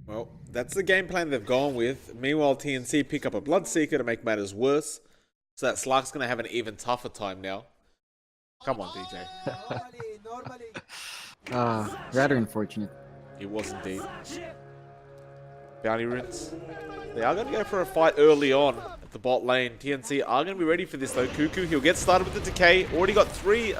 Well, that's the game plan they've gone with. Meanwhile, TNC pick up a Bloodseeker to make matters worse. So that Slark's going to have an even tougher time now. Come on, DJ. Rather unfortunate. It was indeed. Bounty runes. They are going to go for a fight early on at the bot lane. TNC are going to be ready for this though. Kuku, he'll get started with the decay. Already got three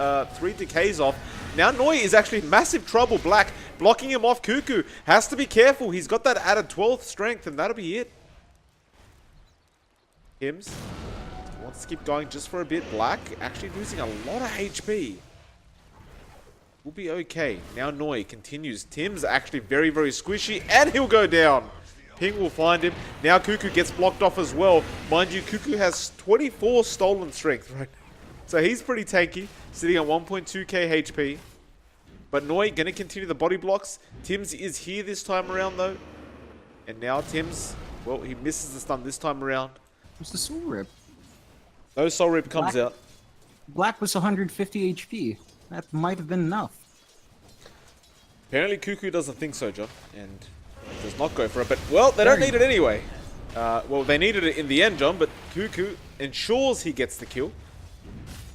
decays off. Now NoiA is actually in massive trouble. Black blocking him off. Kuku has to be careful. He's got that added 12th strength and that'll be it. Hims wants to keep going just for a bit. Black actually losing a lot of HP. We'll be okay. Now NoiA continues. Tim's actually very, very squishy and he'll go down. Ping will find him. Now Kuku gets blocked off as well. Mind you, Kuku has 24 stolen strength, right? So he's pretty tanky, sitting at 1.2k HP. But NoiA going to continue the body blocks. Tims is here this time around though. And now Tims, well, he misses the stun this time around. What's the soul rip? No soul rip comes out. Black was 150 HP. That might have been enough. Apparently Kuku doesn't think so, John. And does not go for it. But, well, they don't need it anyway. Well, they needed it in the end, John. But Kuku ensures he gets the kill.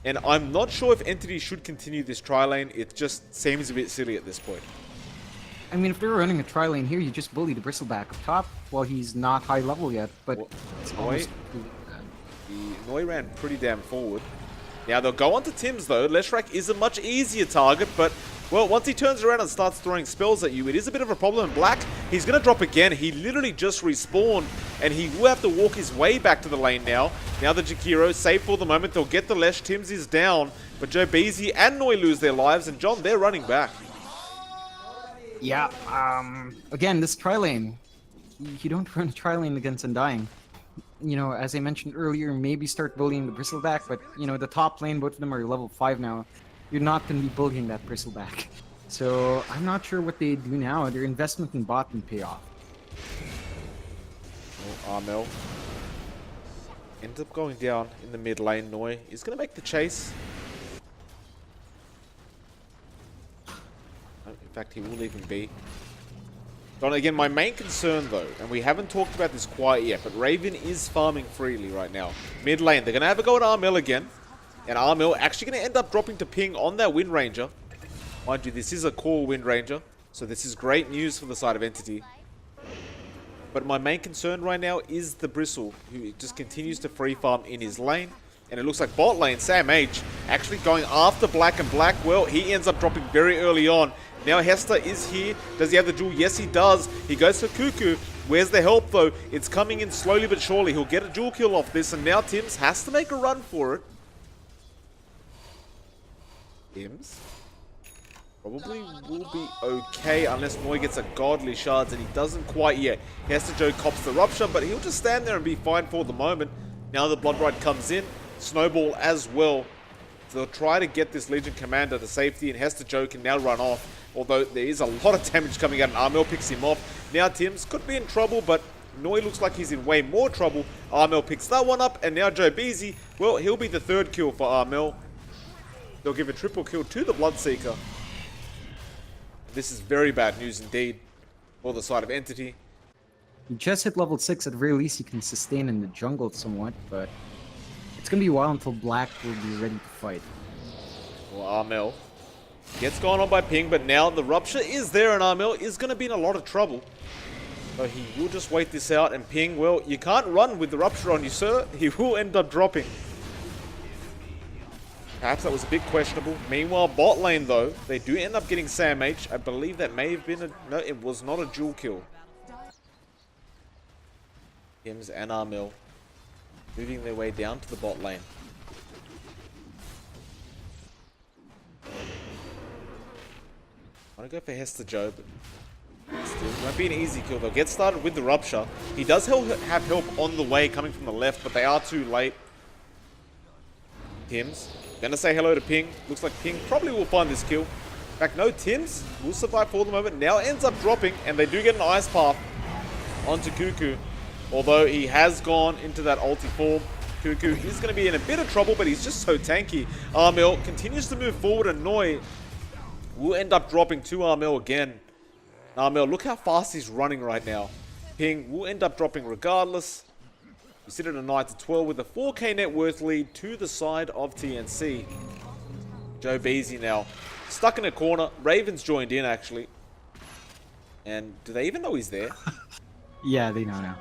And I'm not sure if Entity should continue this tri-lane. It just seems a bit silly at this point. I mean, if they're running a tri-lane here, you just bully the Bristleback up top while he's not high level yet. But Well, it's almost... NoiA ran pretty damn forward. Now they'll go on to Tims though. Leshrac is a much easier target, but well, once he turns around and starts throwing spells at you, it is a bit of a problem. And Black, he's going to drop again. He literally just respawned, and he will have to walk his way back to the lane now. Now the Jakiro, safe for the moment. They'll get the Lesh. Tims is down, but jobeeezy and NoiA lose their lives, and John, they're running back. Yeah, again, this tri-lane, you don't run a tri-lane against Undying. You know, as I mentioned earlier, maybe start bullying the Bristleback, but, you know, the top lane, both of them are level 5 now. You're not going to be bullying that Bristleback. So, I'm not sure what they do now. Their investment in bot can pay off. Oh, Armel ends up going down in the mid lane. NoiA is going to make the chase. In fact, he will leave him be. Don, again, my main concern though, and we haven't talked about this quite yet, but Raven is farming freely right now. Mid lane, they're going to have a go at Armel again. And Armel actually going to end up dropping to ping on that Wind Ranger. Mind you, this is a core Wind Ranger, so this is great news for the side of Entity. But my main concern right now is the Bristle, who just continues to free farm in his lane. And it looks like bot lane, SaintDeLucaz, actually going after Black, and Black, well, he ends up dropping very early on. Now HeStEJoE is here. Does he have the duel? Yes, he does. He goes for Kuku. Where's the help, though? It's coming in slowly but surely. He'll get a dual kill off this, and now Tims has to make a run for it. Tims probably will be okay unless NoiA gets a godly shards, and he doesn't quite yet. HeStEJoE cops the rupture, but he'll just stand there and be fine for the moment. Now the Blood Ride comes in. Snowball as well. So they'll try to get this Legion Commander to safety, and HeStEJoE can now run off. Although there is a lot of damage coming out, and Armel picks him off. Now Tims could be in trouble, but NoiA looks like he's in way more trouble. Armel picks that one up, and now jobeeezy, well, he'll be the third kill for Armel. They'll give a triple kill to the Bloodseeker. This is very bad news indeed for the side of Entity. You just hit level 6, at the very least you can sustain in the jungle somewhat, but it's going to be a while until Black will be ready to fight. Well, Armel gets gone on by Ping, but now the rupture is there, and Armel is going to be in a lot of trouble. So he will just wait this out, and Ping, well, you can't run with the rupture on you, sir. He will end up dropping. Perhaps that was a bit questionable. Meanwhile, bot lane, though, they do end up getting SaintDeLucaz. I believe that may have been a... No, it was not a dual kill. Tims and Armel moving their way down to the bot lane. I want to go for HeStEJoE, but still won't be an easy kill. They'll get started with the rupture. He does have help on the way coming from the left, but they are too late. Tims gonna say hello to Ping. Looks like Ping probably will find this kill. In fact, no, Tims will survive for the moment. Now ends up dropping, and they do get an ice path onto Kuku. Although he has gone into that ulti form. Kuku is going to be in a bit of trouble, but he's just so tanky. Armel continues to move forward, and NoiA will end up dropping to Armel again. Armel, look how fast he's running right now. Ping will end up dropping regardless. We sit at a 9-12 with a 4k net worth lead to the side of TNC. jobeeezy now stuck in a corner. Raven's joined in actually. And do they even know he's there? Yeah, they know now.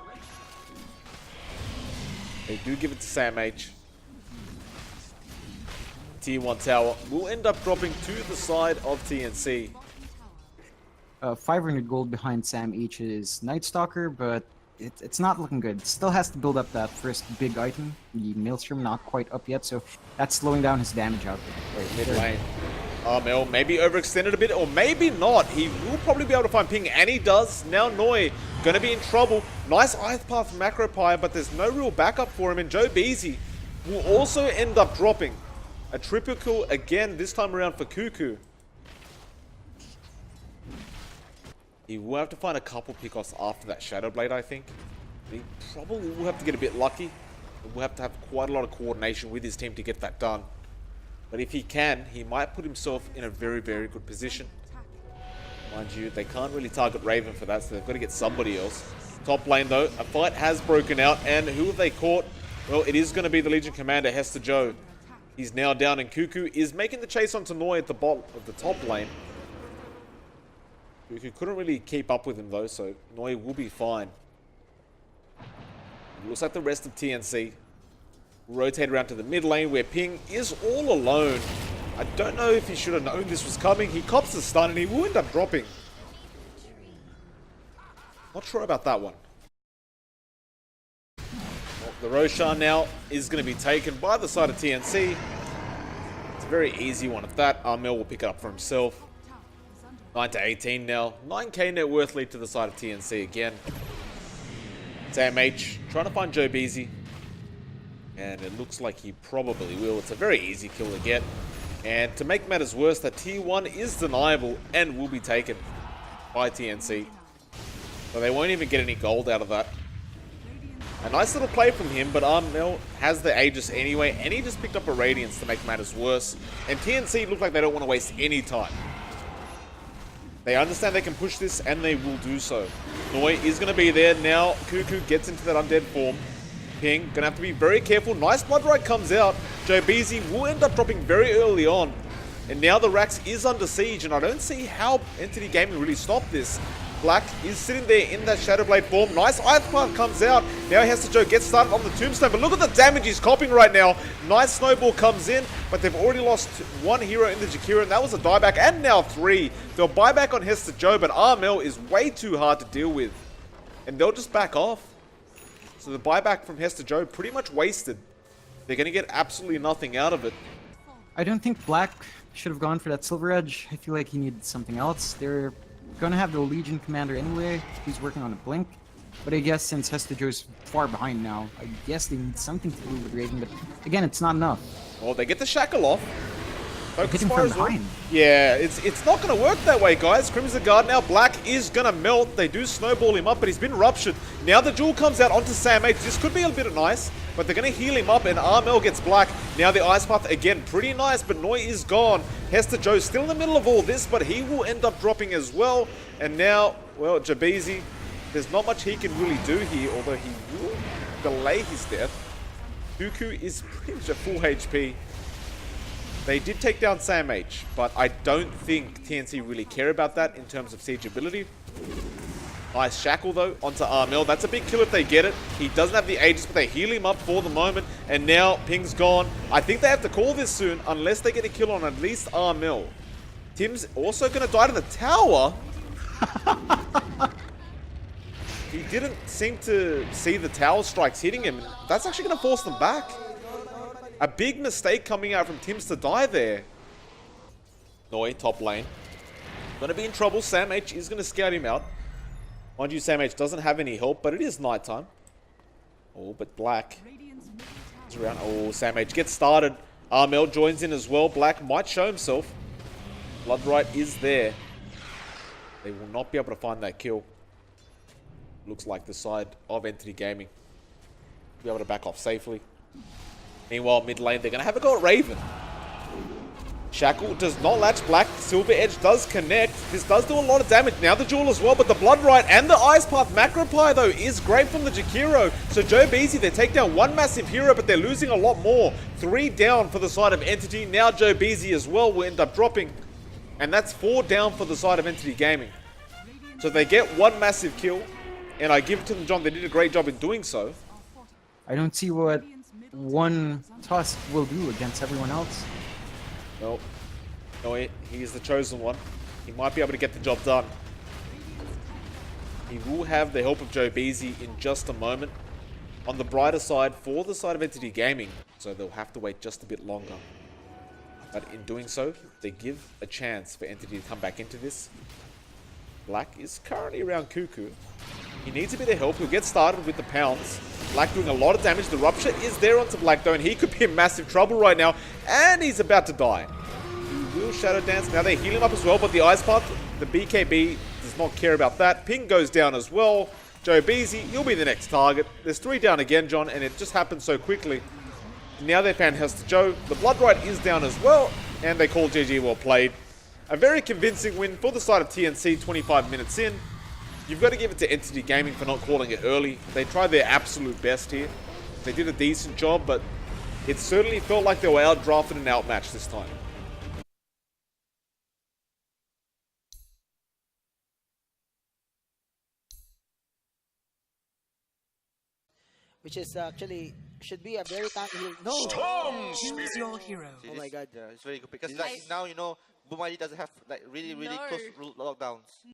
They do give it to SaintDeLucaz. Tier 1 tower will end up dropping to the side of TNC. 500 gold behind SaintDeLucaz's Night Stalker, but it's not looking good. Still has to build up that first big item. The Maelstrom not quite up yet, so that's slowing down his damage output. Wait, mid lane. Armel maybe overextended a bit, or maybe not. He will probably be able to find Ping, and he does. Now NoiA gonna be in trouble. Nice Ith Path Macro Pyre, but there's no real backup for him, and jobeeezy will also end up dropping. A triple kill again, this time around for Kuku. He will have to find a couple pickoffs after that Shadow Blade, I think. He probably will have to get a bit lucky. We'll have to have quite a lot of coordination with his team to get that done. But if he can, he might put himself in a very, very good position. Mind you, they can't really target Raven for that, so they've got to get somebody else. Top lane, though, a fight has broken out, and who have they caught? Well, it is going to be the Legion Commander, HeStEJoE. He's now down, and Kuku is making the chase onto NoiA at the bottom of the top lane. Kuku couldn't really keep up with him, though, so NoiA will be fine. It looks like the rest of TNC will rotate around to the mid lane, where Ping is all alone. I don't know if he should have known this was coming. He cops the stun, and he will end up dropping. Not sure about that one. Well, the Roshan now is going to be taken by the side of TNC. It's a very easy one at that. Armel will pick it up for himself. 9-18 now. 9k net worth lead to the side of TNC again. SaintDeLucaz trying to find jobeeezy. And it looks like he probably will. It's a very easy kill to get. And to make matters worse, that tier 1 is deniable and will be taken by TNC. So they won't even get any gold out of that. A nice little play from him, but Armel has the Aegis anyway, and he just picked up a Radiance to make matters worse. And TNC look like they don't want to waste any time. They understand they can push this, and they will do so. NoiA is going to be there. Now Kuku gets into that undead form. Ping, going to have to be very careful. Nice Blood Rite comes out. jobeeezy will end up dropping very early on. And now the Rax is under siege, and I don't see how Entity Gaming really stopped this. Black is sitting there in that Shadow Blade form. Nice Ith Path comes out. Now HeStEJoE gets started on the Tombstone, but look at the damage he's copping right now. Nice Snowball comes in, but they've already lost one hero in the Jhocam, and that was a dieback, and now 3. They'll buy back on HeStEJoE, but Armel is way too hard to deal with. And they'll just back off. So the buyback from HeStEJoE pretty much wasted. They're going to get absolutely nothing out of it. I don't think Black should have gone for that Silver Edge. I feel like he needed something else. They're gonna have the Legion Commander anyway. He's working on a Blink. But I guess since HeStEJoE's far behind now, I guess they need something to do with Raven. But again, it's not enough. Well, they get the Shackle off. Hit him from behind. Yeah, it's not going to work that way, guys. Crimson Guard now. Black is going to melt. They do snowball him up, but he's been ruptured. Now the Jewel comes out onto SaintDeLucaz. This could be a bit of nice, but they're going to heal him up, and Armel gets Black. Now the Ice Path again, pretty nice, but NoiA is gone. HeStEJoE still in the middle of all this, but he will end up dropping as well. And now, well, jobeeezy, there's not much he can really do here, although he will delay his death. Kuku is pretty much at full HP. They did take down SaintDeLucaz, but I don't think TNC really care about that in terms of siege ability. Nice Shackle, though, onto Armel. That's a big kill if they get it. He doesn't have the Aegis, but they heal him up for the moment. And now Ping's gone. I think they have to call this soon, unless they get a kill on at least Armel. Tim's also going to die to the tower. He didn't seem to see the tower strikes hitting him. That's actually going to force them back. A big mistake coming out from Tims to die there. NoiA, top lane. Gonna be in trouble. SaintDeLucaz is gonna scout him out. Mind you, SaintDeLucaz doesn't have any help, but it is nighttime. Oh, but Black is around. Oh, SaintDeLucaz gets started. Armel joins in as well. Black might show himself. Blood Rite is there. They will not be able to find that kill. Looks like the side of Entity Gaming will be able to back off safely. Meanwhile, mid lane, they're going to have a go at Raven. Shackle does not latch black. Silver Edge does connect. This does do a lot of damage. Now the Jewel as well, but the Blood Right and the Ice Path Macro Pie, though, is great from the Jakiro. So jobeeezy, they take down one massive hero, but they're losing a lot more. 3 down for the side of Entity. Now jobeeezy as well will end up dropping. And that's 4 down for the side of Entity Gaming. So they get one massive kill. And I give it to them, John. They did a great job in doing so. I don't see what one Tusk will do against everyone else. Well, NoiA, he is the chosen one. He might be able to get the job done. He will have the help of jobeeezy in just a moment. On the brighter side, for the side of Entity Gaming, so they'll have to wait just a bit longer. But in doing so, they give a chance for Entity to come back into this. Black is currently around Kuku. He needs a bit of help. He'll get started with the pounds. Black doing a lot of damage. The Rupture is there onto Black though, and he could be in massive trouble right now. And he's about to die. He will Shadow Dance. Now they heal him up as well, but the Ice Path, the BKB does not care about that. Ping goes down as well. jobeeezy, he'll be the next target. There's 3 down again, John, and it just happened so quickly. Now they found HeStEJoE. The Blood Right is down as well, and they call GG well played. A very convincing win for the side of TNC 25 minutes in. You've got to give it to Entity Gaming for not calling it early. They tried their absolute best here. They did a decent job, but it certainly felt like they were outdrafted and outmatched this time. Which is actually should be a very tanky hero. No! Choose your hero. Oh my god. Yeah, it's very good because like now you know boomiezy doesn't have like really close lockdowns. You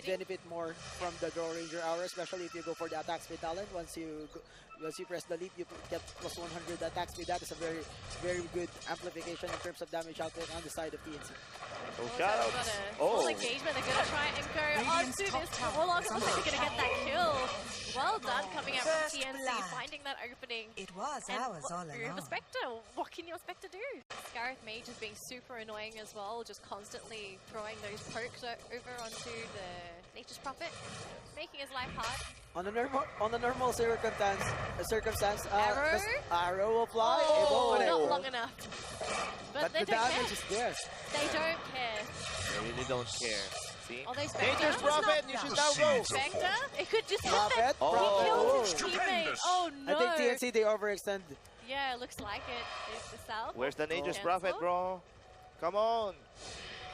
benefit more from the Draw Ranger Aura, especially if you go for the attack speed talent. Once you press the leap, you get plus 100 attack speed. That is a very good amplification in terms of damage output on the side of TNC. Oh, shout out! Full engagement. They're gonna try and go onto this Warlock. Looks like they're gonna get that kill. Well done coming out from TNC, finding that opening. It was ours all along. The Spectre, what can your Spectre do? Scarif Mage is being super annoying as well, just constantly throwing those pokes over onto the Nature's Prophet, making his life hard. On the normal circumstance, Arrow? Arrow will fly. Oh, it won't not long enough. But they the don't damage care. is there. They don't care. They really don't care. See? Oh, they Spectre. Nature's Prophet, you should now go. Spectre? It could just hit Prophet? that. Oh. He kills his teammate. Oh no. I think TNC they overextend. Yeah, it looks like it. It's the South. Where's the Nature's Cancel. Prophet, bro? Come on.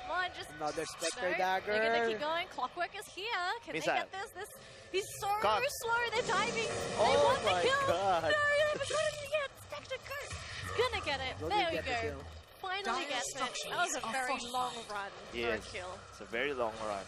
Come on, just Another Spectre no, dagger. They're gonna keep going. Clockwork is here. Can Missile. they get this? He's so Cock. slow. They're diving. They Oh want the my kill. God. No, they have a chance to get Spectre Coat. He's gonna get it. Will There he we get the go. kill? Finally gets it. That was a very long run for a Yes, kill. it's a very long run.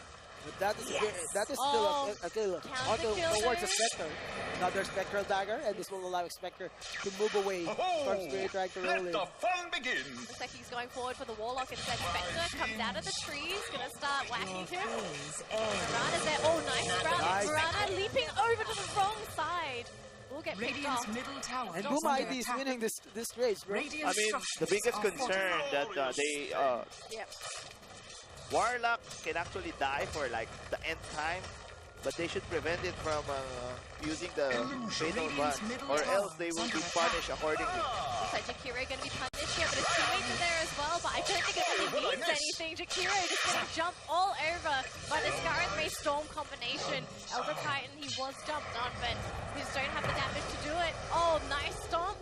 But that is still Oh, a kill. counter kill Towards the there. Spectre. Another Spectral Dagger, and this will allow Spectre to move away. Storm Spirit trying to roll in. Looks like he's going forward for the Warlock instead. Spectre comes out of the trees, gonna start whacking him. Mirana's there. Oh, nice grab. Nice. Mirana leaping over to the wrong side. We'll get picked Radiant's off. middle tower. And is boomieezy under is attack. winning this race, bro. I Radiant's mean, the structures biggest are concern fortified. that they Yep. Warlock can actually die for like the end time, but they should prevent it from using the fatal run, or else they will be punished accordingly. Looks like Jakiro gonna be punished here, but his teammates are there as well. But I don't think it really means anything. Jakiro just getting jumped all over by the Scarif May Storm combination. Elder Titan, he was jumped on, but he just don't have the damage to do it. Oh, nice stomp.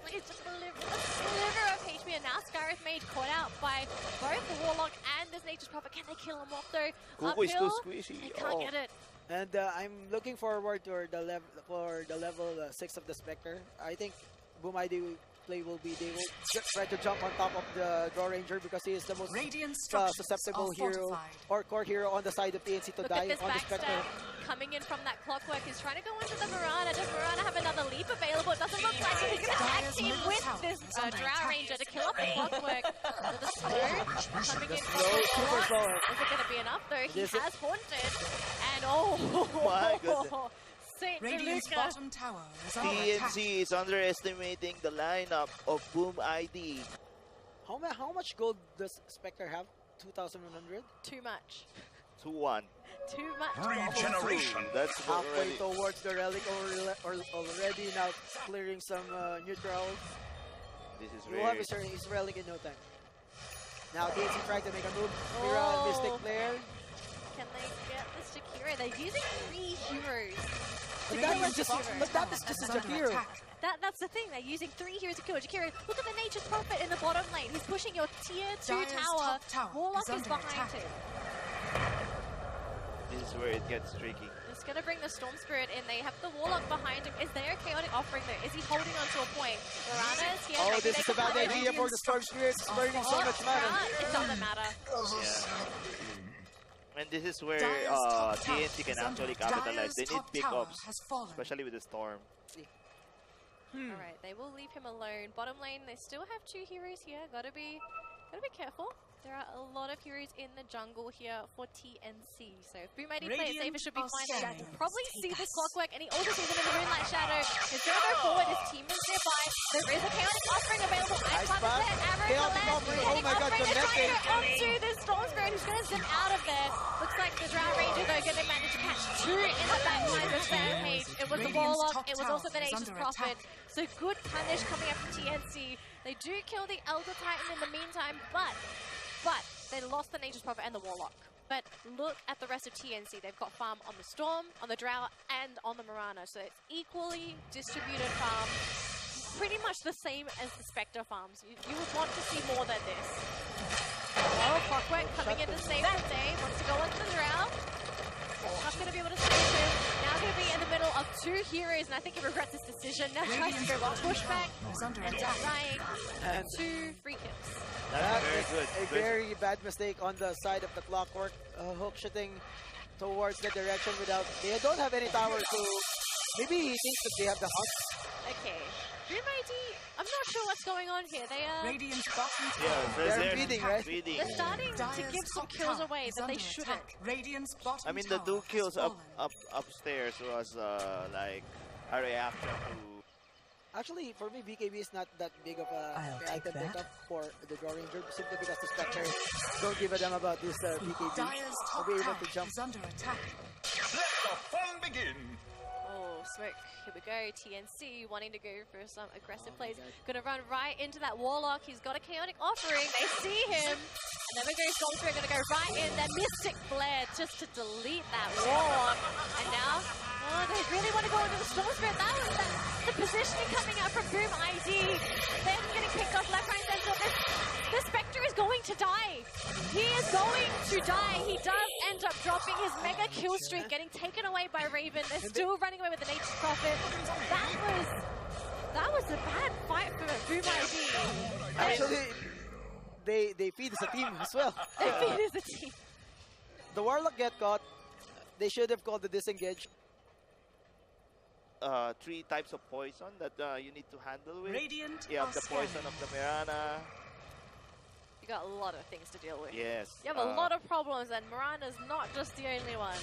He's just a sliver of HP, and now Scarif Mage caught out by both the Warlock and this Nature's Prophet. Can they kill him off though? Kuku is too Uphill, squishy. they can't get it. And I'm looking forward to the level 6 of the Spectre. I think boomiezy play will be they will try to jump on top of the Draw Ranger because he is the most Radiant structures susceptible are hero fortified. or core hero on the side of TNC to Look die at this on the Spectre. backstab coming in from that Clockwork. He's trying to go into the Mirana. Does Mirana have another leap available? It doesn't look like it. He's going to tag Dire's team middle with tower this is under Drow attack. Ranger to kill off the Clockwork. So the slow coming in from slow, the super Warlock. slow. Is it going to be enough though? He This is- has Haunted. And oh, My goodness. Radiant's SaintDeLucaz. bottom tower is under attack. TNC is underestimating the lineup of boomiezy. How much gold does Spectre have? 2,100? Too much. 2-1. Too much. That's Halfway already. towards the relic or already now clearing some neutrals. This is He will have very. his relic in no time. Now TNC trying to make a move. Mira and Mystic player. Can they get this Jakiro? They're using 3 heroes. But that is just a Jakiro. That's the thing, they're using 3 heroes to kill Jakiro. Look at the Nature's Prophet in the bottom lane. He's pushing your tier 2 Dire's tower. top tower Warlock is is under behind attack. him. This is where it gets tricky. It's going to bring the Storm Spirit in. They have the Warlock behind him. Is there a chaotic offering though? Is he holding on to a point? Mirana's here. Oh, Maybe this they is can a bad find idea for the Storm Spirits. It's burning so much mana. It doesn't matter. Yeah. And this is where Dire's top tower TNC can is under actually attack. capitalize. They Dire's need top tower pickups, has fallen. especially with the Storm. Alright, they will leave him alone. Bottom lane, they still have 2 heroes here. Gotta be careful. There are a lot of heroes in the jungle here for TNC. So if Boom AD plays safe, it should be fine. They can probably see this clockwork, and he also sees him in the Moonlight Shadow. He's gonna go forward, his teammates nearby. There is a chaotic offering available. Nice Ice pass. there, arrow Chaotic to land. offering. Oh Chaotic my god, offering is trying to connecting. go onto this Storm Spirit, who's gonna zip out of there. Looks like the Drow Ranger though gonna manage to catch 2 in the back line of Page. It was the Warlock, it was also the Nature's Prophet. So good punish coming up from TNC. They do kill the Elder Titan in the meantime, but they lost the Nature's Prophet and the Warlock. But look at the rest of TNC. They've got farm on the Storm, on the Drow, and on the Mirana. So it's equally distributed farm. Pretty much the same as the Spectre farms. You would want to see more than this. Oh, Clockwork coming in to save the day. Wants to go onto the Drow. Not going to be able to save him. Now going to be in the middle of 2 heroes, and I think he regrets his decision. Now tries to go pushback and dying. And 2 free kills. That's very good. A very bad mistake on the side of the Clockwork. Hook shooting towards the direction without... They don't have any towers, so maybe he thinks that they have the hunt. Okay. Dreamocel, I'm not sure what's going on here. They are... Radiant's bottom Yeah, tower. They're feeding, right? Feeding. They're starting to Dire's give some top kills tower away is that they under shouldn't. attack. Radiant's bottom I mean, the tower 2 kills has fallen. upstairs was like a reaction to. Actually, for me, BKB is not that big of a I'll take item that. pickup for the Draw Ranger, simply because the Spectre don't give a damn about this BKB. Dire's Will top be able tower to jump. is under attack. Oh, smoke. Here we go. TNC wanting to go for some aggressive plays. Gonna run right into that Warlock. He's got a chaotic offering. They see him. And there we go. Storm Spirit gonna go right in. That Mystic Flare just to delete that Warlock. And now, oh, they really want to go into the Storm Spirit. That was the positioning coming out from Boom ID. Then getting picked off left, right, center. The Spectre is going to die. He is going to die. He does end up dropping his mega kill streak, getting taken away by Raven. They're still running away with the Nature's Prophet. That was a bad fight for Boom ID. Actually, they feed as a team as well. They feed as a team. The Warlock get caught. They should have called the disengage. 3 types of poison that you need to handle with. Radiant You have are the poison scanning. of the Mirana. You got a lot of things to deal with. Yes. You have a lot of problems, and Mirana's not just the only one.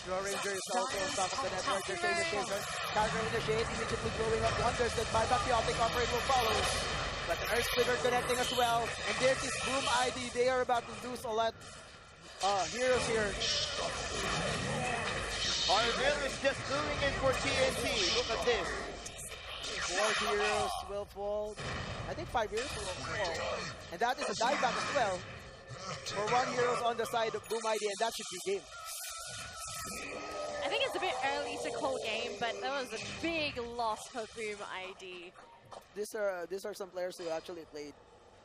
Draw Ranger is also on top of the network. They're saying the chaser. Counter initiate, immediately blowing up wonders that by the chaotic offering will follow. But the Earth Splitter connecting as well. And there's this Boom ID. They are about to lose a lot. Heroes here. Armel is just doing it for TNT. Look at this. 4 heroes will fall. I think 5 heroes will fall. And that is a dieback as well. For 1 heroes on the side of Boom ID, and that should be game. I think it's a bit early to call game, but that was a big loss for Boom ID. These are some players who actually played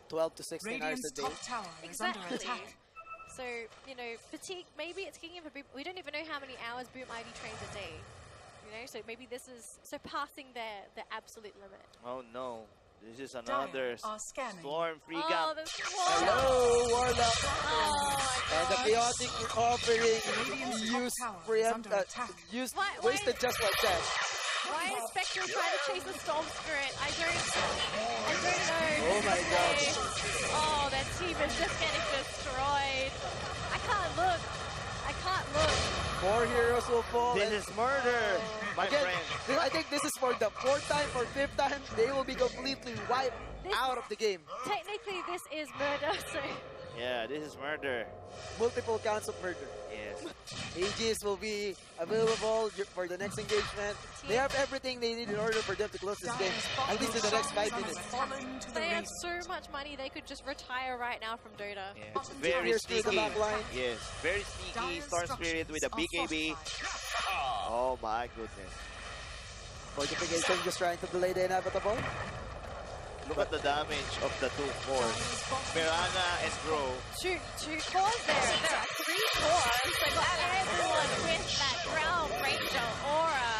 12 to 16 hours Radiant's a day. top tower is under Exactly. attack. So, you know, fatigue, maybe it's kicking in for Boom. We don't even know how many hours Boom ID trains a day. You know, so maybe this is surpassing their absolute limit. Oh no. This is another Dire are scanning. Storm free Oh, gap. this Hello, Warlock! Oh And the my god. chaotic offering Radiant's top used tower is preempt, under attack. used Why- wasted just like that. Why is Spectre trying to chase the Storm Spirit? I don't know. Oh my god. Oh, that team is just getting destroyed. I can't look. I can't look. 4 heroes will fall. This and is murder, my again, friend. I think this is for the 4th time or 5th time. They will be completely wiped out of the game. Technically, this is murder, so... Yeah, this is murder. Multiple counts of murder. Yes. Aegis will be available for the next engagement. They have everything they need in order for them to close this game, at least in the next 5 minutes. They have so much money, they could just retire right now from Dota. Yeah, it's very Here's through the sneaky. back line. Yes, very sneaky. Storm Spirit with a BKB. Oh my goodness. Fortification just trying to delay the inevitable. Look at the damage of the two cores. Mirana and Bro. Two cores there. There are 3 cores. They got everyone with that ground ranger aura.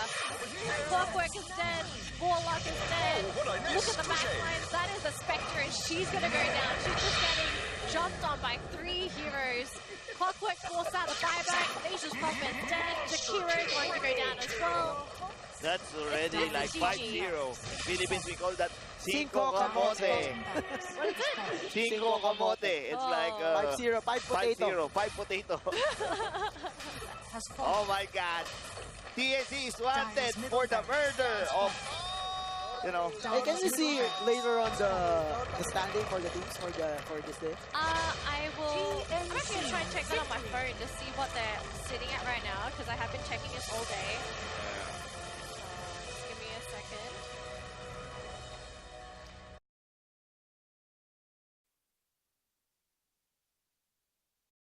Clockwork is dead. Warlock is dead. Look at the backlines. That is a Spectre, and she's gonna go down. She's just getting jumped on by 3 heroes. Clockwork forced out a buyback. Nature's Prophet dead. Jakiro going to go down as well. That's already like GG. 5-0. Philippines, we call that Cinco Cinco Kamote. What is it? Cinco Kamote. It's like 5-0, 5 potato. 5 potato. Has fallen. Oh my god. TNC is wanted for the murder of, you know. Hey, can you see later on the standing for the teams for this day? I will. I'm actually gonna try and check that on my phone to see what they're sitting at right now because I have been checking this all day.